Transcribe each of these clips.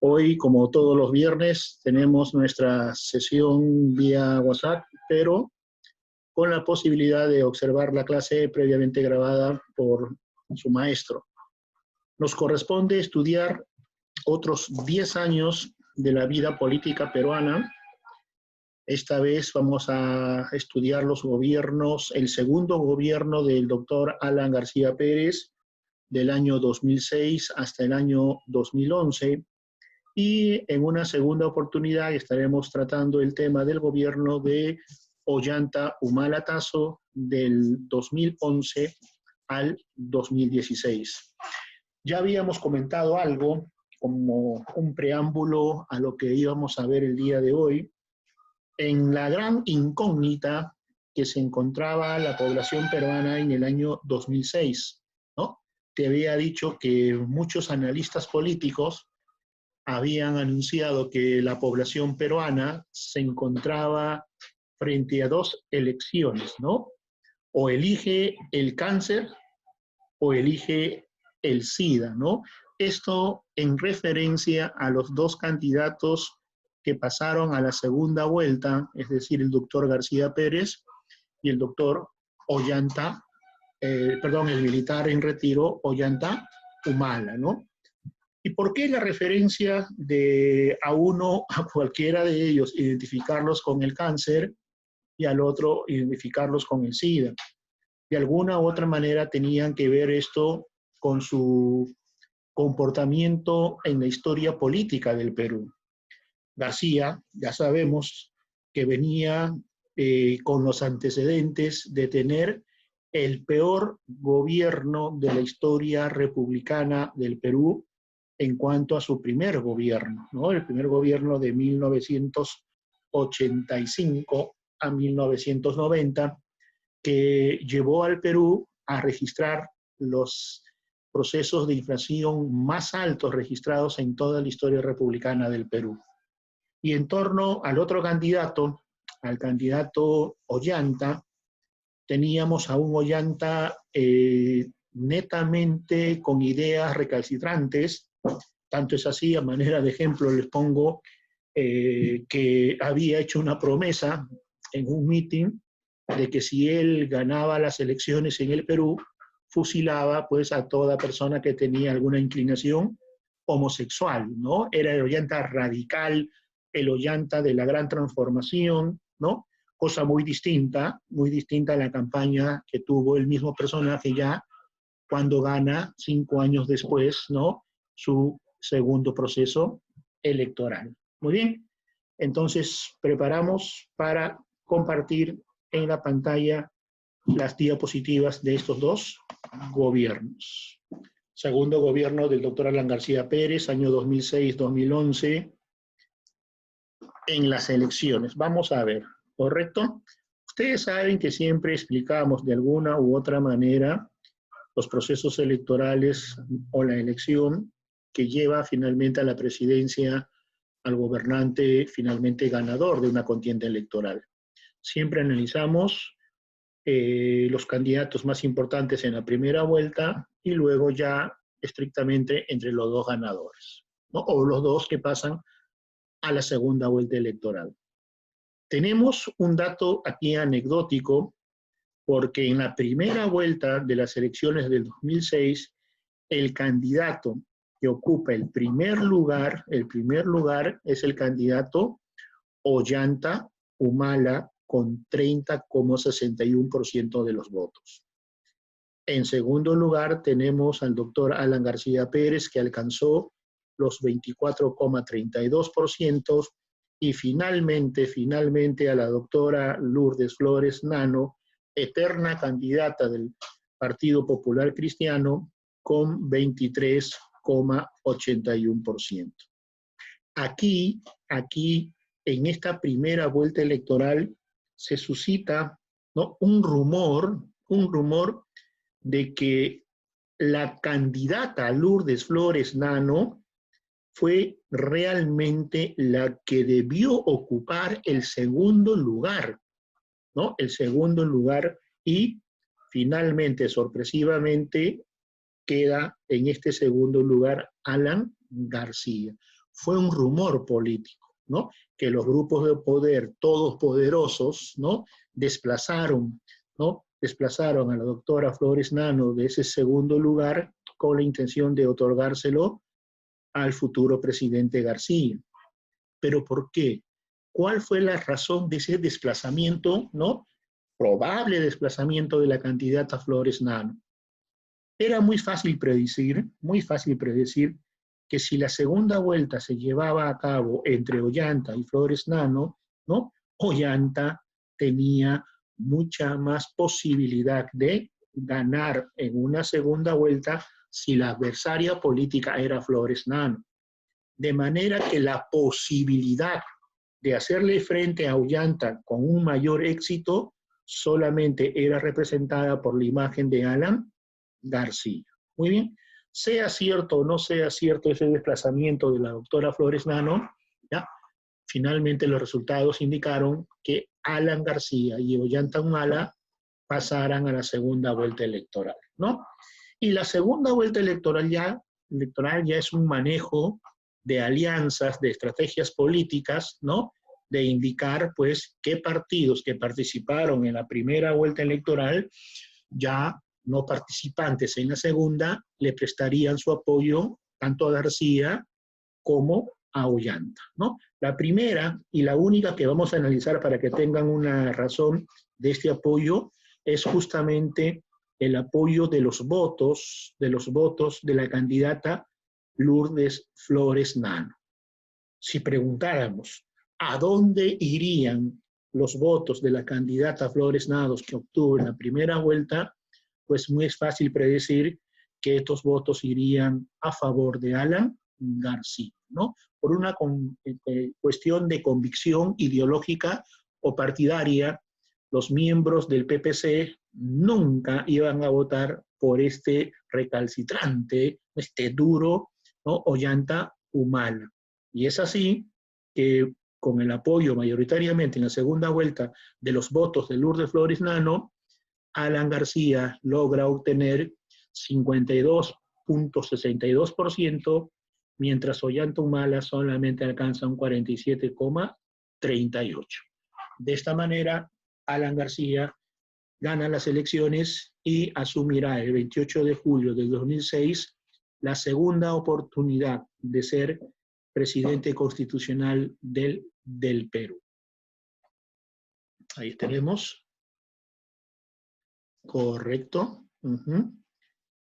Hoy, como todos los viernes, tenemos nuestra sesión vía WhatsApp, pero con la posibilidad de observar la clase previamente grabada por su maestro. Nos corresponde estudiar otros 10 años de la vida política peruana. Esta vez vamos a estudiar los gobiernos, el segundo gobierno del doctor Alan García Pérez, del año 2006 hasta el año 2011. Y en una segunda oportunidad estaremos tratando el tema del gobierno de Ollanta Humala Tasso del 2011 al 2016. Ya habíamos comentado algo como un preámbulo a lo que íbamos a ver el día de hoy. En la gran incógnita que se encontraba la población peruana en el año 2006, ¿no? Te había dicho que muchos analistas políticos habían anunciado que la población peruana se encontraba frente a dos elecciones, ¿no? O elige el cáncer o elige el SIDA, ¿no? Esto en referencia a los dos candidatos que pasaron a la segunda vuelta, es decir, el doctor García Pérez y el doctor Ollanta, el militar en retiro, Ollanta Humala, ¿no? ¿Y por qué la referencia de a uno, a cualquiera de ellos, identificarlos con el cáncer y al otro identificarlos con el SIDA? De alguna u otra manera tenían que ver esto con su comportamiento en la historia política del Perú. García, ya sabemos que venía con los antecedentes de tener el peor gobierno de la historia republicana del Perú en cuanto a su primer gobierno, ¿no? El primer gobierno de 1985 a 1990, que llevó al Perú a registrar los procesos de inflación más altos registrados en toda la historia republicana del Perú. Y en torno al otro candidato, al candidato Ollanta, teníamos a un Ollanta netamente con ideas recalcitrantes. Tanto es así, a manera de ejemplo les pongo que había hecho una promesa en un meeting de que si él ganaba las elecciones en el Perú, fusilaba pues a toda persona que tenía alguna inclinación homosexual, ¿no? Era el Ollanta radical, el Ollanta de la gran transformación, ¿no? Cosa muy distinta a la campaña que tuvo el mismo personaje ya cuando gana 5 años después, ¿no? Su segundo proceso electoral. Muy bien, entonces preparamos para compartir en la pantalla las diapositivas de estos dos gobiernos. Segundo gobierno del doctor Alan García Pérez, año 2006-2011, en las elecciones. Vamos a ver, ¿correcto? Ustedes saben que siempre explicamos de alguna u otra manera los procesos electorales o la elección que lleva finalmente a la presidencia al gobernante finalmente ganador de una contienda electoral. Siempre analizamos los candidatos más importantes en la primera vuelta y luego ya estrictamente entre los dos ganadores, ¿no? O los dos que pasan a la segunda vuelta electoral. Tenemos un dato aquí anecdótico porque en la primera vuelta de las elecciones del 2006, el candidato que ocupa el primer lugar es el candidato Ollanta Humala con 30,61% de los votos. En segundo lugar tenemos al doctor Alan García Pérez, que alcanzó los 24,32%, y finalmente a la doctora Lourdes Flores Nano, eterna candidata del Partido Popular Cristiano, con 23,81%. Aquí, en esta primera vuelta electoral, se suscita, ¿no?, un rumor de que la candidata Lourdes Flores Nano fue realmente la que debió ocupar el segundo lugar, ¿no? El segundo lugar, y finalmente, sorpresivamente, queda en este segundo lugar Alan García. fue un rumor político, ¿no? Que los grupos de poder, todos poderosos, ¿no? Desplazaron, ¿no? Desplazaron a la doctora Flores Nano de ese segundo lugar con la intención de otorgárselo al futuro presidente García. ¿Pero por qué? ¿Cuál fue la razón de ese desplazamiento, ¿no? Probable desplazamiento de la candidata Flores Nano. Era muy fácil predecir que si la segunda vuelta se llevaba a cabo entre Ollanta y Flores Nano, ¿no? Ollanta tenía mucha más posibilidad de ganar en una segunda vuelta si la adversaria política era Flores Nano. De manera que la posibilidad de hacerle frente a Ollanta con un mayor éxito solamente era representada por la imagen de Alan García. Muy bien, sea cierto o no sea cierto ese desplazamiento de la doctora Flores Nano, ¿ya? Finalmente los resultados indicaron que Alan García y Ollanta Humala pasaran a la segunda vuelta electoral, ¿no? Y la segunda vuelta electoral ya es un manejo de alianzas, de estrategias políticas, ¿no? De indicar, pues, qué partidos que participaron en la primera vuelta electoral, ya no participantes en la segunda, le prestarían su apoyo tanto a García como a Ollanta, ¿no? La primera y la única que vamos a analizar para que tengan una razón de este apoyo es justamente el apoyo de los votos de la candidata Lourdes Flores Nano. Si preguntáramos a dónde irían los votos de la candidata Flores Nano que obtuvo en la primera vuelta, pues muy es fácil predecir que estos votos irían a favor de Alan García, ¿no? Por una cuestión de convicción ideológica o partidaria, los miembros del PPC nunca iban a votar por este recalcitrante, este duro, ¿no? Ollanta Humala. Y es así que con el apoyo mayoritariamente en la segunda vuelta de los votos de Lourdes Flores Nano, Alan García logra obtener 52.62%, mientras Ollanta Humala solamente alcanza un 47.38%. De esta manera, Alan García gana las elecciones y asumirá el 28 de julio del 2006 la segunda oportunidad de ser presidente constitucional del Perú. Ahí tenemos. Correcto.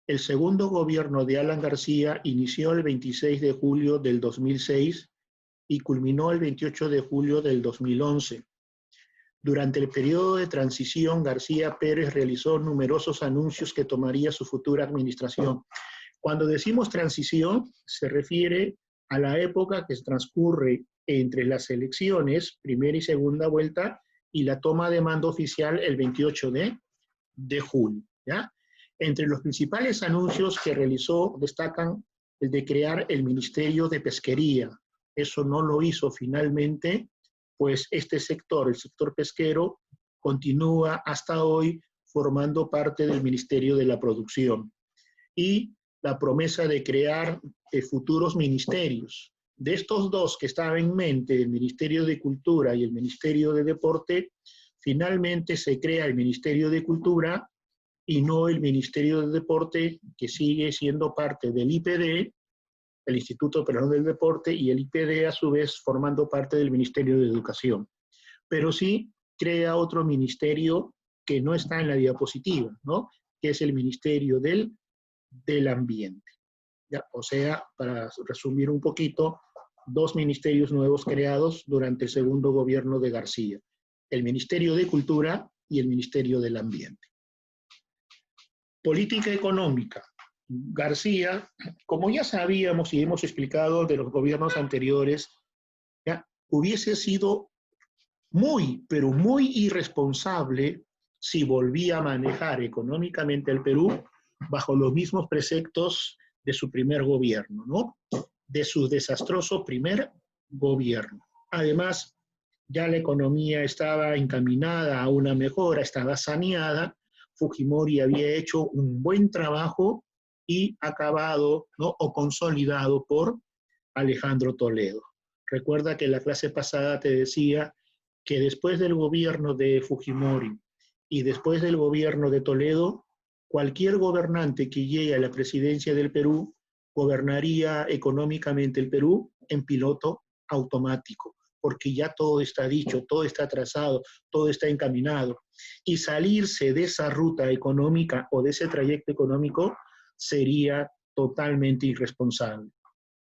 El segundo gobierno de Alan García inició el 26 de julio del 2006 y culminó el 28 de julio del 2011. Durante el periodo de transición, García Pérez realizó numerosos anuncios que tomaría su futura administración. Cuando decimos transición, se refiere a la época que transcurre entre las elecciones, primera y segunda vuelta, y la toma de mando oficial el 28 de julio, ¿ya? Entre los principales anuncios que realizó destacan el de crear el Ministerio de Pesquería. Eso no lo hizo finalmente, pues este sector, el sector pesquero, continúa hasta hoy formando parte del Ministerio de la Producción. Y la promesa de crear futuros ministerios. De estos dos que estaban en mente, el Ministerio de Cultura y el Ministerio de Deporte, finalmente se crea el Ministerio de Cultura y no el Ministerio de Deporte, que sigue siendo parte del IPD, el Instituto Peruano del Deporte, y el IPD a su vez formando parte del Ministerio de Educación. Pero sí crea otro ministerio que no está en la diapositiva, ¿no? Que es el Ministerio del Ambiente. ¿Ya? O sea, para resumir un poquito, dos ministerios nuevos creados durante el segundo gobierno de García: el Ministerio de Cultura y el Ministerio del Ambiente. Política económica. García, como ya sabíamos y hemos explicado de los gobiernos anteriores, ya hubiese sido muy, pero muy irresponsable si volvía a manejar económicamente el Perú bajo los mismos preceptos de su primer gobierno, ¿no? De su desastroso primer gobierno. Además, ya la economía estaba encaminada a una mejora, estaba saneada. Fujimori había hecho un buen trabajo y acabado, ¿no? O consolidado por Alejandro Toledo. Recuerda que en la clase pasada te decía que después del gobierno de Fujimori y después del gobierno de Toledo, cualquier gobernante que llegue a la presidencia del Perú gobernaría económicamente el Perú en piloto automático, porque ya todo está dicho, todo está trazado, todo está encaminado. Y salirse de esa ruta económica o de ese trayecto económico sería totalmente irresponsable.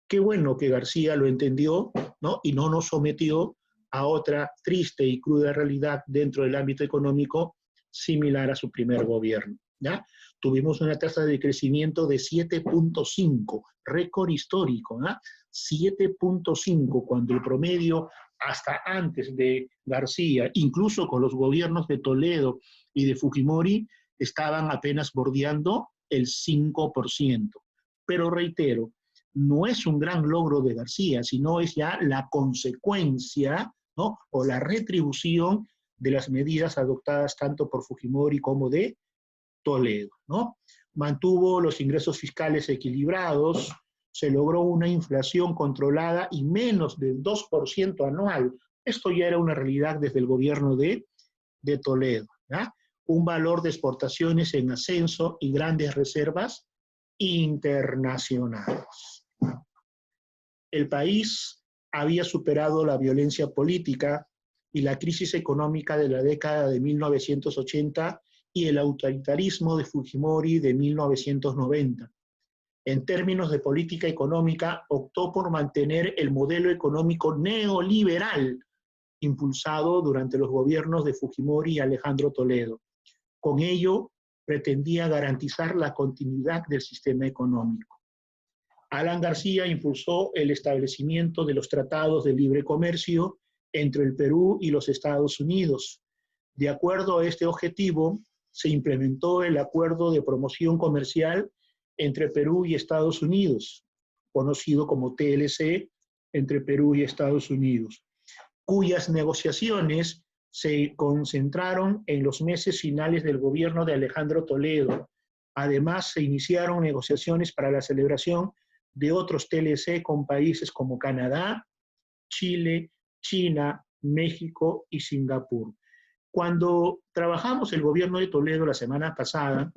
Qué bueno que García lo entendió, ¿no? Y no nos sometió a otra triste y cruda realidad dentro del ámbito económico similar a su primer gobierno, ¿ya? Tuvimos una tasa de crecimiento de 7.5, récord histórico, ¿no? 7.5, cuando el promedio hasta antes de García, incluso con los gobiernos de Toledo y de Fujimori, estaban apenas bordeando el 5%. Pero reitero, no es un gran logro de García, sino es ya la consecuencia, ¿no? O la retribución de las medidas adoptadas tanto por Fujimori como de Toledo, ¿no? Mantuvo los ingresos fiscales equilibrados, se logró una inflación controlada y menos del 2% anual. Esto ya era una realidad desde el gobierno de Toledo, ¿ya? Un valor de exportaciones en ascenso y grandes reservas internacionales. El país había superado la violencia política y la crisis económica de la década de 1980 y el autoritarismo de Fujimori de 1990. En términos de política económica, optó por mantener el modelo económico neoliberal impulsado durante los gobiernos de Fujimori y Alejandro Toledo. Con ello, pretendía garantizar la continuidad del sistema económico. Alan García impulsó el establecimiento de los tratados de libre comercio entre el Perú y los Estados Unidos. De acuerdo a este objetivo, se implementó el Acuerdo de Promoción Comercial entre Perú y Estados Unidos, conocido como TLC, entre Perú y Estados Unidos, cuyas negociaciones se concentraron en los meses finales del gobierno de Alejandro Toledo. Además, se iniciaron negociaciones para la celebración de otros TLC con países como Canadá, Chile, China, México y Singapur. Cuando trabajamos el gobierno de Toledo la semana pasada,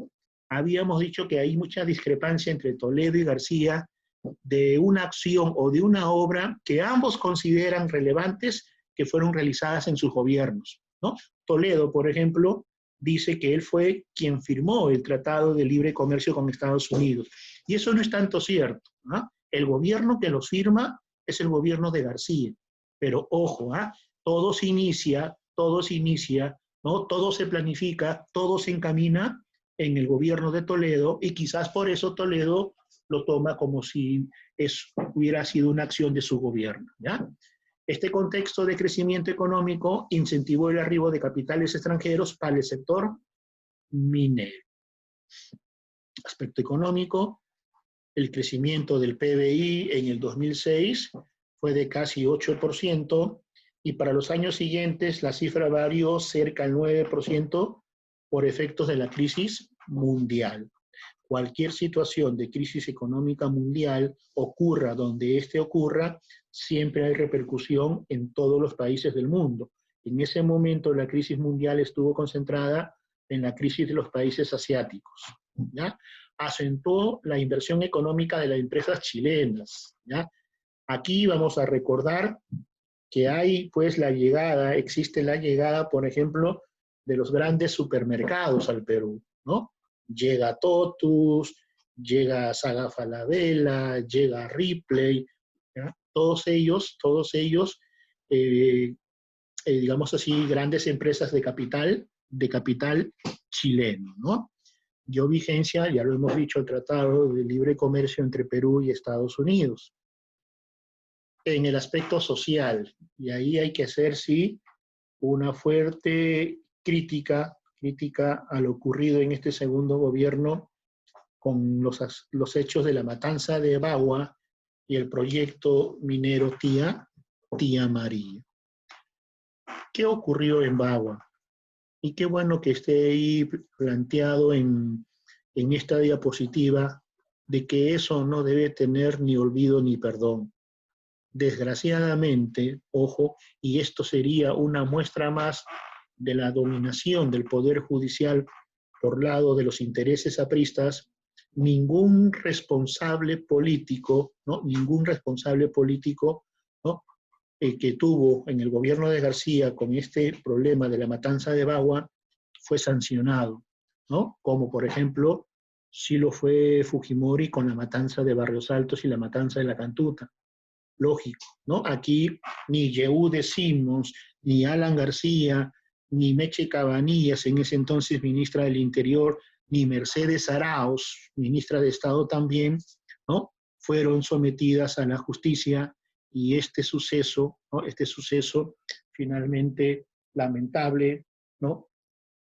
habíamos dicho que hay mucha discrepancia entre Toledo y García de una acción o de una obra que ambos consideran relevantes que fueron realizadas en sus gobiernos, ¿no? Toledo, por ejemplo, dice que él fue quien firmó el Tratado de Libre Comercio con Estados Unidos. Y eso no es tanto cierto, ¿no? El gobierno que los firma es el gobierno de García. Pero ojo, ¿eh? Todo se inicia, ¿no? Todo se planifica, todo se encamina en el gobierno de Toledo y quizás por eso Toledo lo toma como si hubiera sido una acción de su gobierno, ¿ya? Este contexto de crecimiento económico incentivó el arribo de capitales extranjeros para el sector minero. Aspecto económico, el crecimiento del PBI en el 2006 fue de casi 8% y para los años siguientes la cifra varió cerca al 9% por efectos de la crisis mundial. Cualquier situación de crisis económica mundial ocurra donde éste ocurra, siempre hay repercusión en todos los países del mundo. En ese momento la crisis mundial estuvo concentrada en la crisis de los países asiáticos, ¿ya? Acentuó la inversión económica de las empresas chilenas, ¿ya? Aquí vamos a recordar que hay pues existe la llegada, por ejemplo, de los grandes supermercados al Perú, ¿no? Llega Totus, llega Saga Falabella, llega Ripley, ¿ya? Todos ellos, digamos así, grandes empresas de capital chileno, ¿no? Dio vigencia, ya lo hemos dicho, el Tratado de Libre Comercio entre Perú y Estados Unidos. En el aspecto social, y ahí hay que hacer, sí, una fuerte crítica a lo ocurrido en este segundo gobierno con los hechos de la matanza de Bagua y el proyecto minero Tía María. ¿Qué ocurrió en Bagua? Y qué bueno que esté ahí planteado en esta diapositiva de que eso no debe tener ni olvido ni perdón. Desgraciadamente, ojo, y esto sería una muestra más de la dominación del Poder Judicial por lado de los intereses apristas, ningún responsable político, ¿no? Ningún responsable político, ¿no? Que tuvo en el gobierno de García con este problema de la matanza de Bagua fue sancionado, ¿no? Como por ejemplo, sí lo fue Fujimori con la matanza de Barrios Altos y la matanza de la Cantuta. Lógico, ¿no? Aquí ni Yehude Simmons, ni Alan García, ni Meche Cabanillas, en ese entonces ministra del Interior, ni Mercedes Arauz, ministra de Estado también, ¿no? Fueron sometidas a la justicia y este suceso, ¿no? Este suceso finalmente lamentable, ¿no?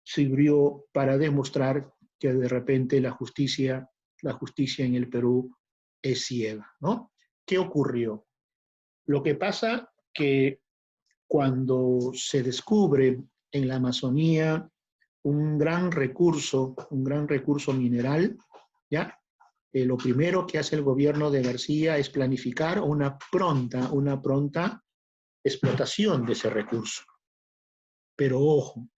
Sirvió para demostrar que de repente la justicia en el Perú es ciega, ¿no? ¿Qué ocurrió? Lo que pasa que cuando se descubre en la Amazonía un gran recurso mineral, ¿ya? Lo primero que hace el gobierno de García es planificar una pronta explotación de ese recurso. Pero ojo,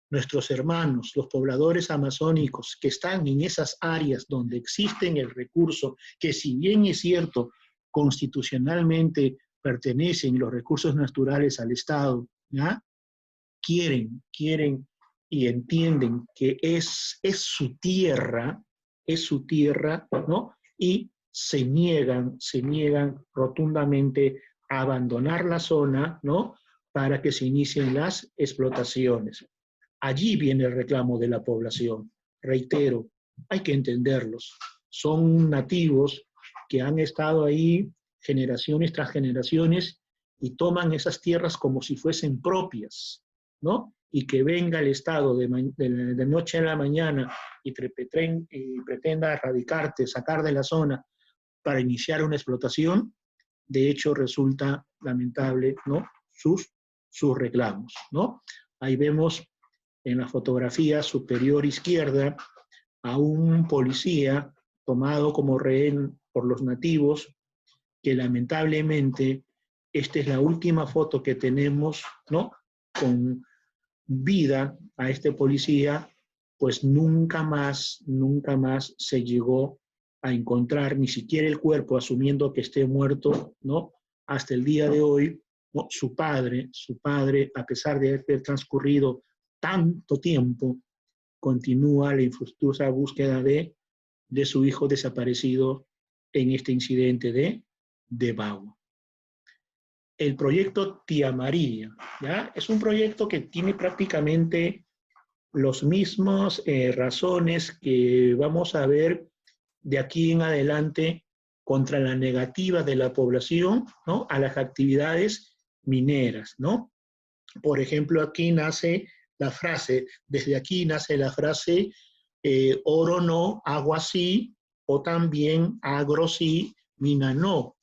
nuestros hermanos, los pobladores amazónicos que están en esas áreas donde existen el recurso, que si bien es cierto, constitucionalmente pertenecen los recursos naturales al Estado, ¿ya? Quieren y entienden que es su tierra, ¿no? Y se niegan rotundamente a abandonar la zona, ¿no? Para que se inicien las explotaciones. Allí viene el reclamo de la población. Reitero, hay que entenderlos. Son nativos que han estado ahí generaciones tras generaciones y toman esas tierras como si fuesen propias, ¿no? Y que venga el Estado de noche a la mañana y pretenda erradicarte, sacar de la zona para iniciar una explotación, de hecho resulta lamentable, ¿no? Sus reclamos, ¿no? Ahí vemos en la fotografía superior izquierda a un policía tomado como rehén por los nativos, que lamentablemente esta es la última foto que tenemos, ¿no? Con vida a este policía, pues nunca más se llegó a encontrar ni siquiera el cuerpo, asumiendo que esté muerto, ¿no? Hasta el día de hoy, ¿no? Su padre, a pesar de haber transcurrido tanto tiempo, continúa la infructuosa búsqueda de su hijo desaparecido en este incidente de Bagua. El proyecto Tía María, ¿ya? Es un proyecto que tiene prácticamente los mismos razones que vamos a ver de aquí en adelante contra la negativa de la población, ¿no? A las actividades mineras, ¿no? Por ejemplo, aquí nace la frase, desde aquí nace la frase oro no, agua sí, o también agro sí, mina no.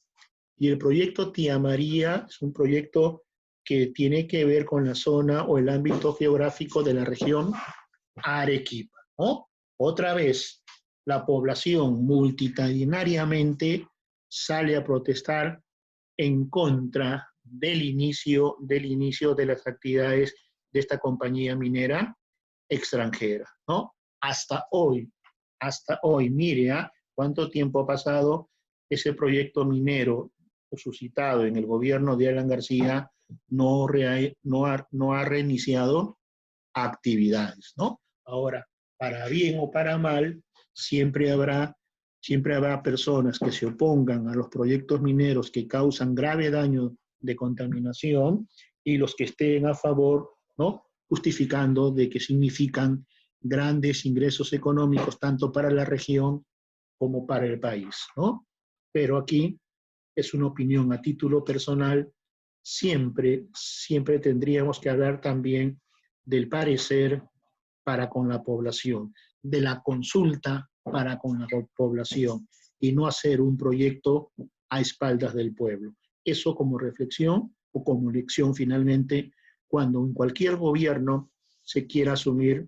Y el proyecto Tía María es un proyecto que tiene que ver con la zona o el ámbito geográfico de la región Arequipa, ¿no? Otra vez, la población multitudinariamente sale a protestar en contra del inicio de las actividades de esta compañía minera extranjera, ¿no? Hasta hoy, mire, ¿eh? ¿Cuánto tiempo ha pasado? Ese proyecto minero suscitado en el gobierno de Alan García no ha reiniciado actividades, ¿no? Ahora, para bien o para mal, siempre habrá personas que se opongan a los proyectos mineros que causan grave daño de contaminación y los que estén a favor, ¿no? Justificando de que significan grandes ingresos económicos tanto para la región como para el país, ¿no? Pero aquí es una opinión a título personal, siempre tendríamos que hablar también del parecer para con la población, de la consulta para con la población y no hacer un proyecto a espaldas del pueblo. Eso como reflexión o como lección finalmente cuando en cualquier gobierno se quiera asumir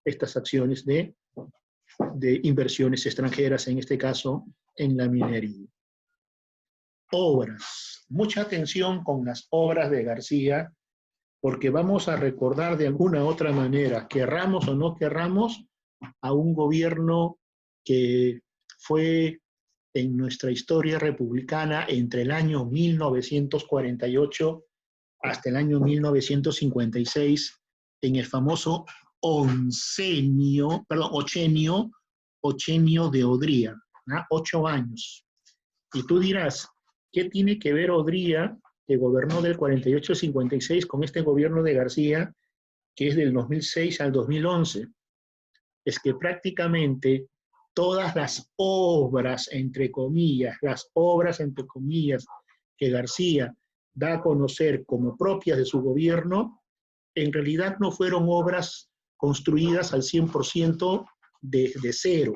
estas acciones de inversiones extranjeras, en este caso en la minería. obras. Mucha atención con las obras de García, porque vamos a recordar de alguna otra manera, querramos o no querramos, a un gobierno que fue en nuestra historia republicana entre el año 1948 hasta el año 1956, en el famoso ochenio de Odría, ¿no? 8 años. Y tú dirás, ¿qué tiene que ver Odría, que gobernó del 48 al 56, con este gobierno de García, que es del 2006 al 2011? Es que prácticamente todas las obras, entre comillas, que García da a conocer como propias de su gobierno, en realidad no fueron obras construidas al 100% de cero,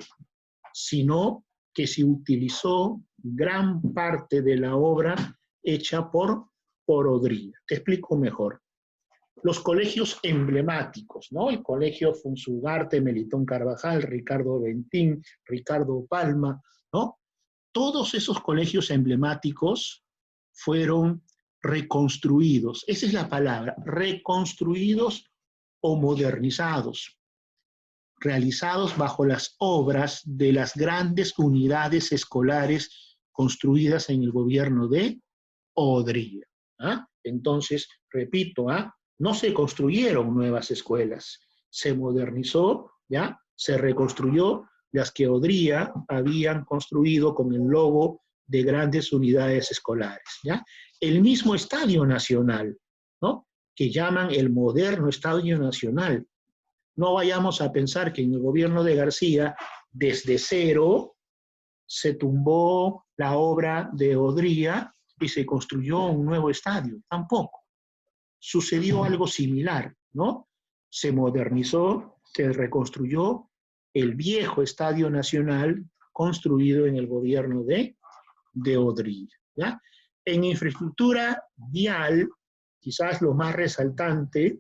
sino que se utilizó gran parte de la obra hecha por Odría. Te explico mejor. Los colegios emblemáticos, ¿no? El colegio Funsugarte, Melitón Carvajal, Ricardo Bentín, Ricardo Palma, ¿no? Todos esos colegios emblemáticos fueron reconstruidos, esa es la palabra, reconstruidos o modernizados, realizados bajo las obras de las grandes unidades escolares construidas en el gobierno de Odría. ¿Ah? Entonces, repito, no se construyeron nuevas escuelas, se modernizó, ¿ya? Se reconstruyó las que Odría habían construido con el logo de grandes unidades escolares, ¿ya? El mismo Estadio Nacional, ¿no? Que llaman el moderno Estadio Nacional. No vayamos a pensar que en el gobierno de García, desde cero, se tumbó la obra de Odría y se construyó un nuevo estadio. Tampoco. Sucedió algo similar, ¿no? Se modernizó, se reconstruyó el viejo Estadio Nacional construido en el gobierno de Odría, ¿ya? En infraestructura vial, quizás lo más resaltante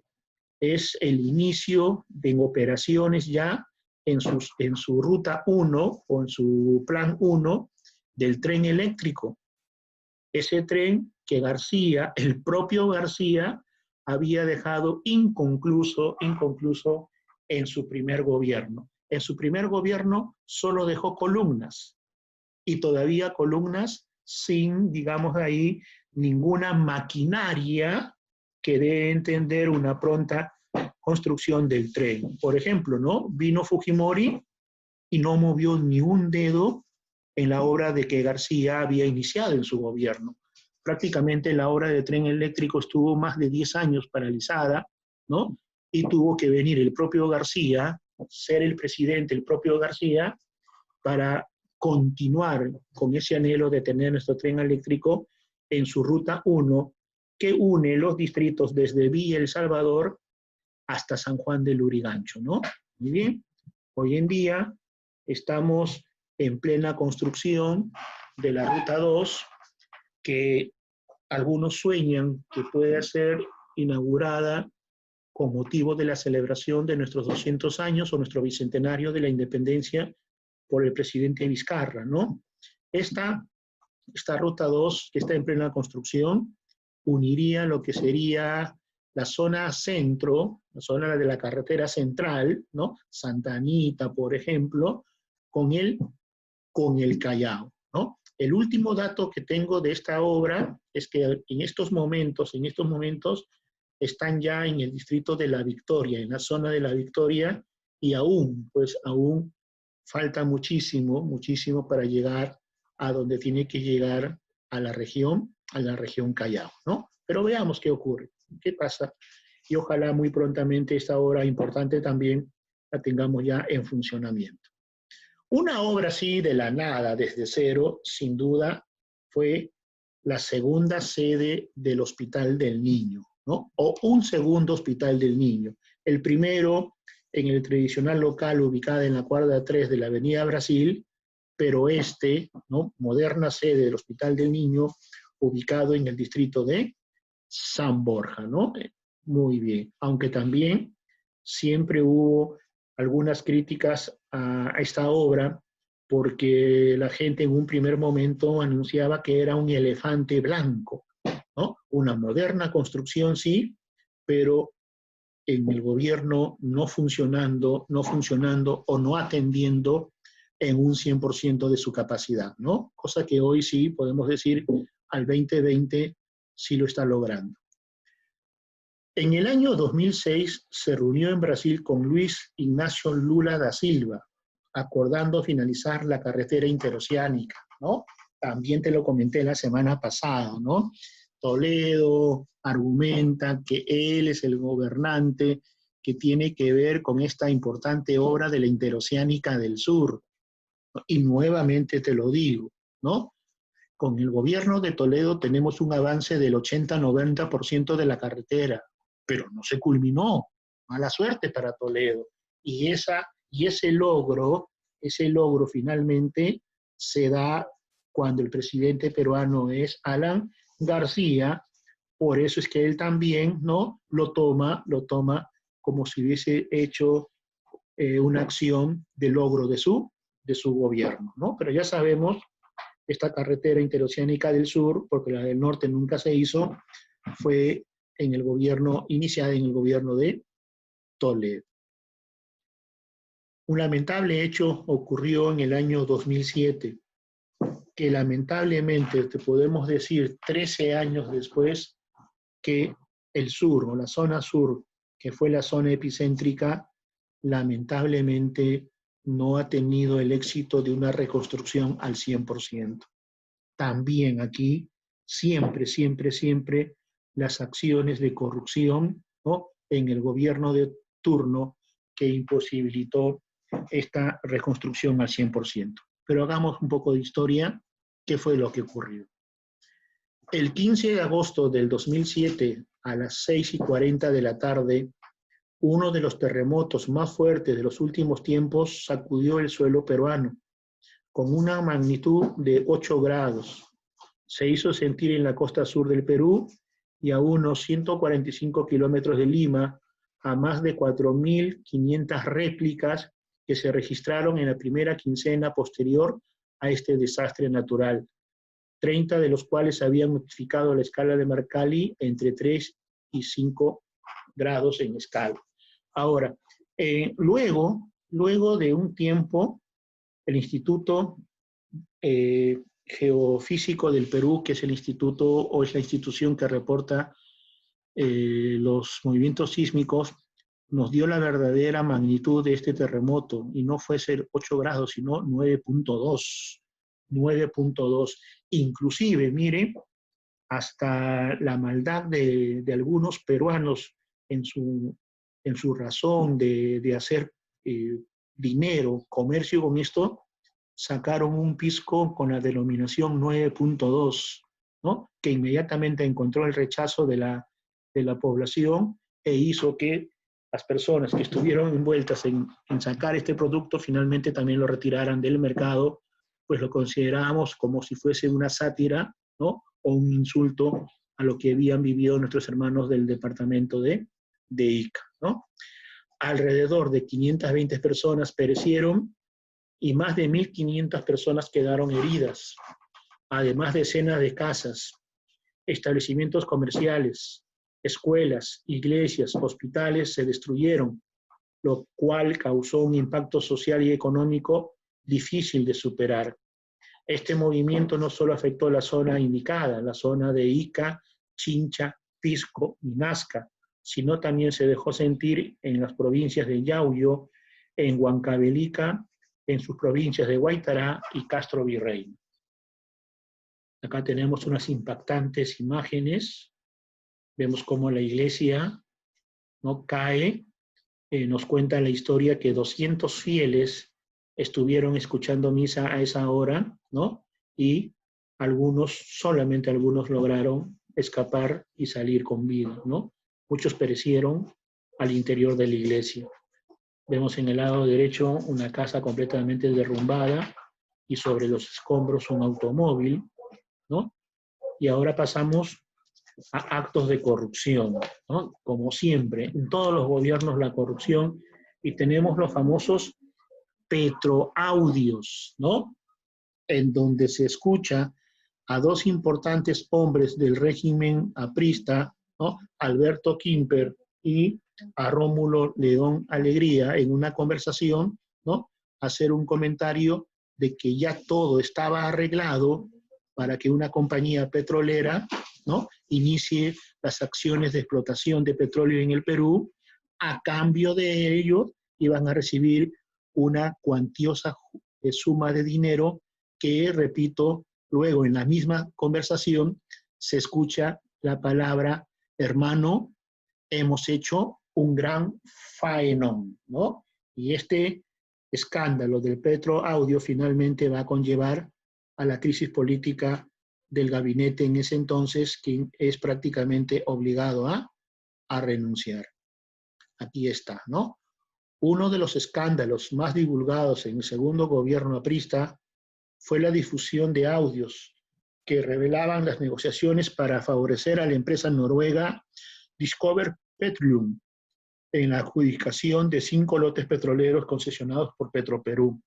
es el inicio de operaciones ya en su ruta 1 o en su plan 1 del tren eléctrico. Ese tren que García, el propio García, había dejado inconcluso en su primer gobierno. En su primer gobierno solo dejó columnas, y todavía columnas sin, digamos ahí, ninguna maquinaria que dé a entender una pronta construcción del tren. Por ejemplo, ¿no? Vino Fujimori y no movió ni un dedo en la obra de que García había iniciado en su gobierno. Prácticamente la obra de tren eléctrico estuvo más de 10 años paralizada, ¿no? Y tuvo que venir el propio García, ser el presidente, el propio García, para continuar con ese anhelo de tener nuestro tren eléctrico en su ruta 1, que une los distritos desde Villa El Salvador hasta San Juan del Lurigancho, ¿no? Muy bien. Hoy en día estamos en plena construcción de la Ruta 2, que algunos sueñan que pueda ser inaugurada con motivo de la celebración de nuestros 200 años o nuestro bicentenario de la independencia por el presidente Vizcarra, ¿no? Esta Ruta 2, que está en plena construcción, uniría lo que sería la zona centro, la zona de la carretera central, ¿no? Santa Anita, por ejemplo, con el Callao, ¿no? El último dato que tengo de esta obra es que en estos momentos están ya en el distrito de La Victoria, en la zona de La Victoria, y aún falta muchísimo para llegar a donde tiene que llegar a la región Callao, ¿no? Pero veamos qué ocurre, qué pasa, y ojalá muy prontamente esta obra importante también la tengamos ya en funcionamiento. Una obra así de la nada, desde cero, sin duda, fue la segunda sede del Hospital del Niño, ¿no? O un segundo Hospital del Niño. El primero en el tradicional local ubicada en la cuadra 3 de la Avenida Brasil, pero ¿no? Moderna sede del Hospital del Niño, ubicado en el distrito de San Borja, ¿no? Muy bien, aunque también siempre hubo algunas críticas a esta obra porque la gente en un primer momento anunciaba que era un elefante blanco, ¿no? Una moderna construcción, sí, pero en el gobierno no funcionando o no atendiendo en un 100% de su capacidad, ¿no? Cosa que hoy sí podemos decir al 2020 sí lo está logrando. En el año 2006 se reunió en Brasil con Luis Ignacio Lula da Silva, acordando finalizar la carretera interoceánica, ¿no? También te lo comenté la semana pasada, ¿no? Toledo argumenta que él es el gobernante que tiene que ver con esta importante obra de la interoceánica del sur. Y nuevamente te lo digo, ¿no? Con el gobierno de Toledo tenemos un avance del 80-90% de la carretera, pero no se culminó. Mala suerte para Toledo. Y ese logro finalmente se da cuando el presidente peruano es Alan García. Por eso es que él también, ¿no?, lo toma como si hubiese hecho una acción de logro de su gobierno, ¿no? Pero ya sabemos, esta carretera interoceánica del sur, porque la del norte nunca se hizo, fue iniciada en el gobierno de Toledo. Un lamentable hecho ocurrió en el año 2007, que lamentablemente te podemos decir 13 años después que el sur, o la zona sur, que fue la zona epicéntrica, lamentablemente no ha tenido el éxito de una reconstrucción al 100%. También aquí, siempre las acciones de corrupción, ¿no?, en el gobierno de turno que imposibilitó esta reconstrucción al 100%. Pero hagamos un poco de historia. ¿Qué fue lo que ocurrió? El 15 de agosto del 2007, a las 6:40 de la tarde, uno de los terremotos más fuertes de los últimos tiempos sacudió el suelo peruano, con una magnitud de 8 grados. Se hizo sentir en la costa sur del Perú y a unos 145 kilómetros de Lima, a más de 4.500 réplicas que se registraron en la primera quincena posterior a este desastre natural, 30 de los cuales habían notificado la escala de Mercalli entre 3 y 5 grados en escala. Ahora, luego de un tiempo, el Instituto Geofísico del Perú, que es el instituto o es la institución que reporta los movimientos sísmicos, nos dio la verdadera magnitud de este terremoto, y no fue ser 8 grados, sino 9.2. 9.2. Inclusive, mire, hasta la maldad de algunos peruanos en su razón de hacer dinero, comercio con esto, sacaron un pisco con la denominación 9.2, ¿no?, que inmediatamente encontró el rechazo de la población e hizo que las personas que estuvieron envueltas en sacar este producto finalmente también lo retiraran del mercado, pues lo considerábamos como si fuese una sátira, ¿no?, o un insulto a lo que habían vivido nuestros hermanos del departamento de Ica, ¿no? Alrededor de 520 personas perecieron y más de 1.500 personas quedaron heridas. Además, decenas de casas, establecimientos comerciales, escuelas, iglesias, hospitales se destruyeron, lo cual causó un impacto social y económico difícil de superar. Este movimiento no solo afectó la zona indicada, la zona de Ica, Chincha, Pisco y Nazca, sino también se dejó sentir en las provincias de Yauyó, en Huancavelica, en sus provincias de Huaytará y Castro Virrey. Acá tenemos unas impactantes imágenes. Vemos cómo la iglesia, ¿no?, cae. Nos cuenta la historia que 200 fieles estuvieron escuchando misa a esa hora, ¿no? Y solamente algunos lograron escapar y salir con vida, ¿no? Muchos perecieron al interior de la iglesia. Vemos en el lado derecho una casa completamente derrumbada y sobre los escombros un automóvil, ¿no? Y ahora pasamos a actos de corrupción, ¿no? Como siempre, en todos los gobiernos la corrupción, y tenemos los famosos Petroaudios, ¿no? En donde se escucha a dos importantes hombres del régimen aprista, ¿no? Alberto Quimper y a Rómulo León Alegría, en una conversación, ¿no? Hacer un comentario de que ya todo estaba arreglado para que una compañía petrolera, ¿no? Inicie las acciones de explotación de petróleo en el Perú. A cambio de ello iban a recibir una cuantiosa suma de dinero que, repito, luego en la misma conversación se escucha la palabra hermano, hemos hecho un gran faenón, ¿no? Y este escándalo del Petroaudio finalmente va a conllevar a la crisis política del gabinete en ese entonces, quien es prácticamente obligado a renunciar. Aquí está, ¿no? Uno de los escándalos más divulgados en el segundo gobierno aprista fue la difusión de audios que revelaban las negociaciones para favorecer a la empresa noruega Discover Petroleum en la adjudicación de 5 lotes petroleros concesionados por Petroperú.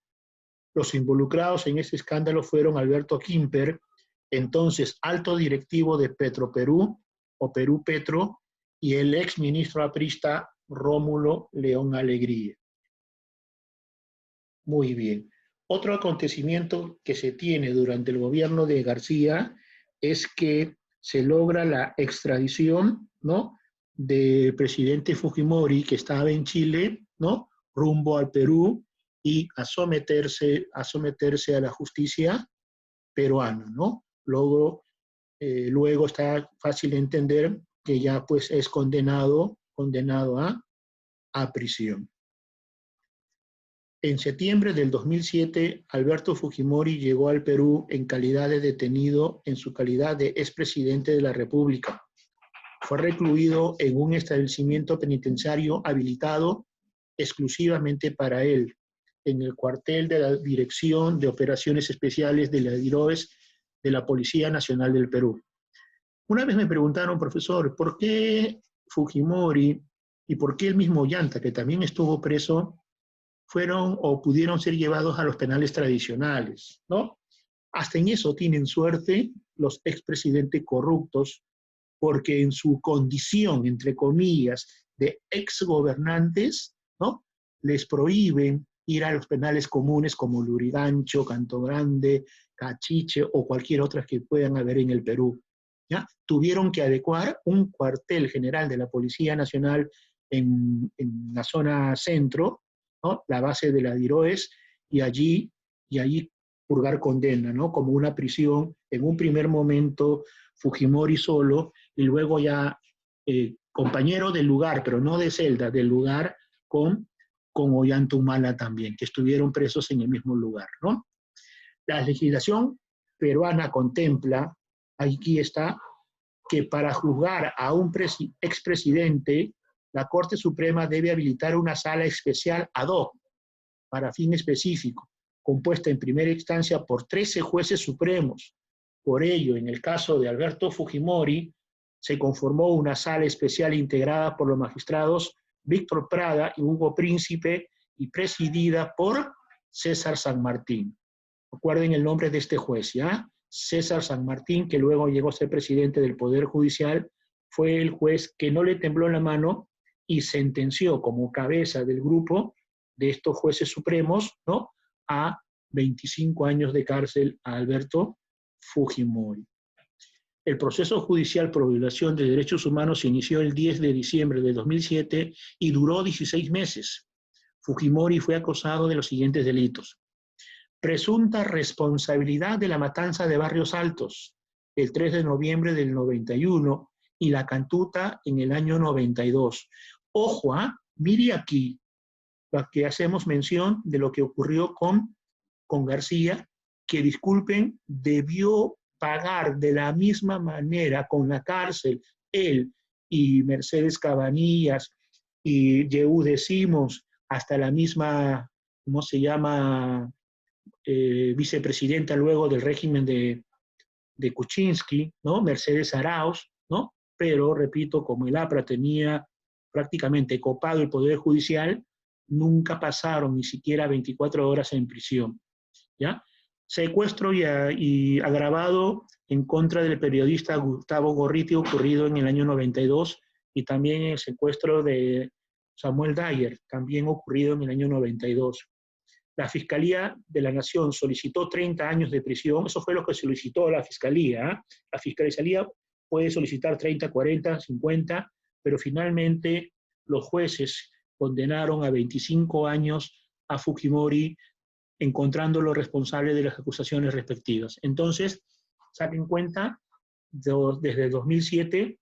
Los involucrados en este escándalo fueron Alberto Quimper, entonces alto directivo de Petroperú o Perú Petro, y el ex ministro aprista Rómulo León Alegría. Muy bien. Otro acontecimiento que se tiene durante el gobierno de García es que se logra la extradición, ¿no?, del presidente Fujimori, que estaba en Chile, ¿no?, rumbo al Perú y a someterse a la justicia peruana, ¿no? Luego está fácil de entender que ya pues es condenado a prisión. En septiembre del 2007, Alberto Fujimori llegó al Perú en calidad de detenido en su calidad de expresidente de la República. Fue recluido en un establecimiento penitenciario habilitado exclusivamente para él, en el cuartel de la Dirección de Operaciones Especiales de la DIROES de la Policía Nacional del Perú. Una vez me preguntaron, profesor, ¿por qué Fujimori y por qué el mismo Ollanta, que también estuvo preso, fueron o pudieron ser llevados a los penales tradicionales, ¿no? Hasta en eso tienen suerte los expresidentes corruptos, porque en su condición, entre comillas, de exgobernantes, ¿no?, les prohíben ir a los penales comunes como Lurigancho, Canto Grande, Cachiche o cualquier otra que puedan haber en el Perú, ¿ya? Tuvieron que adecuar un cuartel general de la Policía Nacional en la zona centro, ¿no?, la base de la DIROES, y allí purgar condena, ¿no?, como una prisión, en un primer momento Fujimori solo, y luego ya compañero del lugar, pero no de celda, del lugar con Ollanta Humala también, que estuvieron presos en el mismo lugar, ¿no? La legislación peruana contempla, aquí está, que para juzgar a un expresidente, la Corte Suprema debe habilitar una sala especial ad hoc para fin específico, compuesta en primera instancia por 13 jueces supremos. Por ello, en el caso de Alberto Fujimori, se conformó una sala especial integrada por los magistrados Víctor Prada y Hugo Príncipe y presidida por César San Martín. Recuerden el nombre de este juez, ¿ya? César San Martín, que luego llegó a ser presidente del Poder Judicial, fue el juez que no le tembló la mano y sentenció como cabeza del grupo de estos jueces supremos, ¿no?, a 25 años de cárcel a Alberto Fujimori. El proceso judicial por violación de derechos humanos se inició el 10 de diciembre de 2007 y duró 16 meses. Fujimori fue acusado de los siguientes delitos: presunta responsabilidad de la matanza de Barrios Altos, el 3 de noviembre del 91, y la Cantuta en el año 92. Ojo, mire aquí, que hacemos mención de lo que ocurrió con García, que, disculpen, debió pagar de la misma manera con la cárcel, él y Mercedes Cabanillas y Yehude Simons, hasta la misma, ¿cómo se llama?, vicepresidenta luego del régimen de Kuczynski, ¿no?, Mercedes Arauz, ¿no? Pero, repito, como el APRA tenía prácticamente copado el Poder Judicial, nunca pasaron ni siquiera 24 horas en prisión, ¿ya? Secuestro y agravado en contra del periodista Gustavo Gorriti ocurrido en el año 92 y también el secuestro de Samuel Dyer, también ocurrido en el año 92. La Fiscalía de la Nación solicitó 30 años de prisión, eso fue lo que solicitó la Fiscalía. ¿Eh? La Fiscalía puede solicitar 30, 40, 50, pero finalmente los jueces condenaron a 25 años a Fujimori, encontrándolo responsable de las acusaciones respectivas. Entonces, saquen cuenta, desde 2007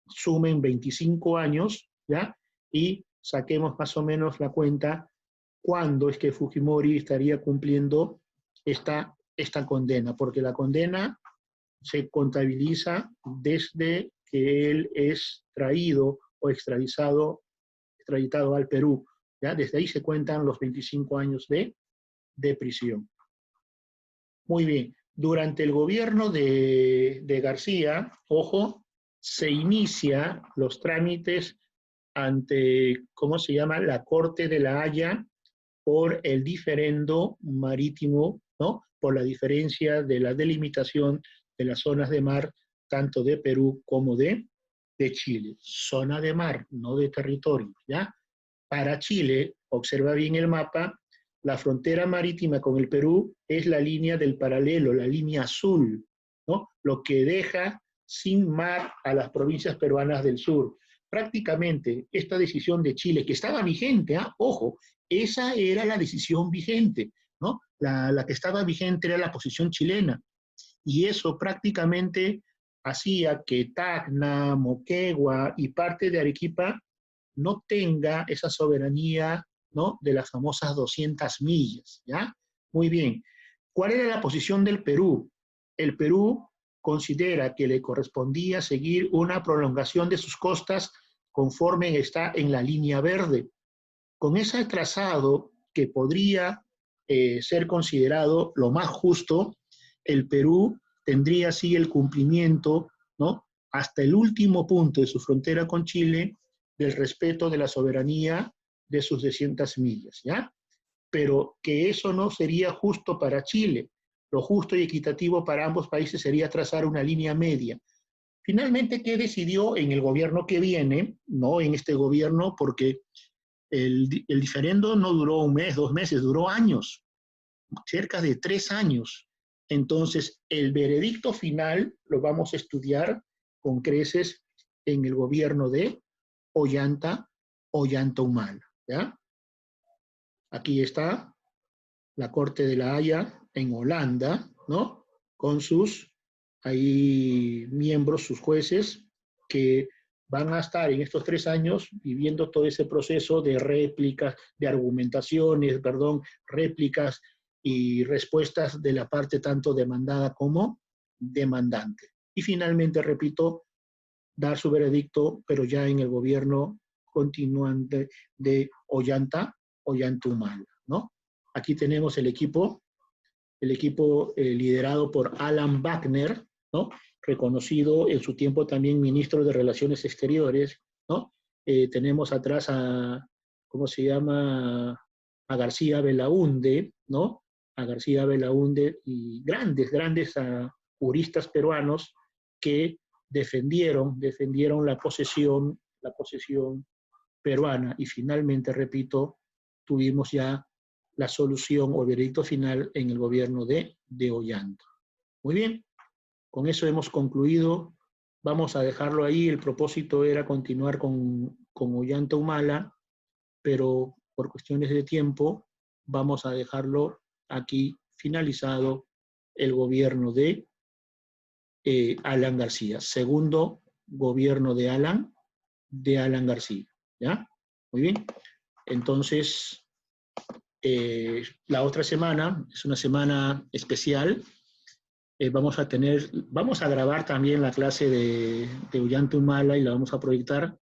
sumen 25 años, ¿ya? Y saquemos más o menos la cuenta cuándo es que Fujimori estaría cumpliendo esta condena, porque la condena se contabiliza desde que él es traído o extraditado al Perú, ¿ya? Desde ahí se cuentan los 25 años de prisión. Muy bien, durante el gobierno de García, ojo, se inicia los trámites ante, ¿cómo se llama?, la Corte de la Haya por el diferendo marítimo, ¿no?, por la diferencia de la delimitación de las zonas de mar, tanto de Perú como de Chile. Zona de mar, no de territorio, ¿ya? Para Chile, observa bien el mapa, la frontera marítima con el Perú es la línea del paralelo, la línea azul, ¿no?, lo que deja sin mar a las provincias peruanas del sur. Prácticamente esta decisión de Chile, que estaba vigente, ojo, esa era la decisión vigente, ¿no? La que estaba vigente era la posición chilena, y eso prácticamente hacía que Tacna, Moquegua y parte de Arequipa no tenga esa soberanía, ¿no?, de las famosas 200 millas, ¿ya? Muy bien. ¿Cuál era la posición del Perú? El Perú considera que le correspondía seguir una prolongación de sus costas conforme está en la línea verde. Con ese trazado que podría ser considerado lo más justo, el Perú tendría así el cumplimiento, ¿no?, hasta el último punto de su frontera con Chile, del respeto de la soberanía de sus 200 millas, ¿ya? Pero que eso no sería justo para Chile. Lo justo y equitativo para ambos países sería trazar una línea media. Finalmente, ¿qué decidió en el gobierno que viene? No en este gobierno, porque el diferendo no duró un mes, 2 meses, duró años, cerca de 3 años. Entonces, el veredicto final lo vamos a estudiar con creces en el gobierno de Ollanta Humala, ¿ya? Aquí está la Corte de la Haya en Holanda, ¿no?, con sus ahí miembros, sus jueces, que van a estar en estos 3 años viviendo todo ese proceso de réplicas, de argumentaciones, réplicas y respuestas de la parte tanto demandada como demandante. Y finalmente, repito, dar su veredicto, pero ya en el gobierno continuante de Ollanta Humala, ¿no? Aquí tenemos el equipo liderado por Alan Wagner, ¿no?, reconocido en su tiempo también ministro de Relaciones Exteriores, ¿no? Tenemos atrás a, ¿cómo se llama?, a García Belaúnde, ¿no?, a García Belaúnde, y grandes juristas peruanos que defendieron la posesión peruana, y finalmente, repito, tuvimos ya la solución o el veredicto final en el gobierno de Ollanta. Muy bien, con eso hemos concluido. Vamos a dejarlo ahí. El propósito era continuar con Ollanta Humala, pero por cuestiones de tiempo vamos a dejarlo aquí finalizado el gobierno de Alan García. Segundo gobierno de Alan García, ¿ya? Muy bien. Entonces, la otra semana es una semana especial. Vamos a grabar también la clase de Ollanta Humala y la vamos a proyectar.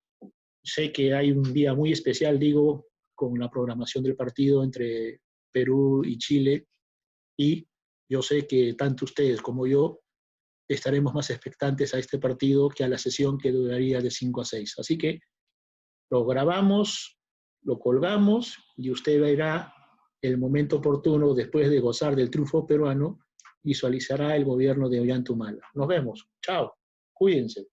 Sé que hay un día muy especial, digo, con la programación del partido entre Perú y Chile, y yo sé que tanto ustedes como yo estaremos más expectantes a este partido que a la sesión que duraría de 5 a 6. Así que lo grabamos, lo colgamos y usted verá el momento oportuno, después de gozar del triunfo peruano, visualizará el gobierno de Ollanta Humala. Nos vemos. Chao. Cuídense.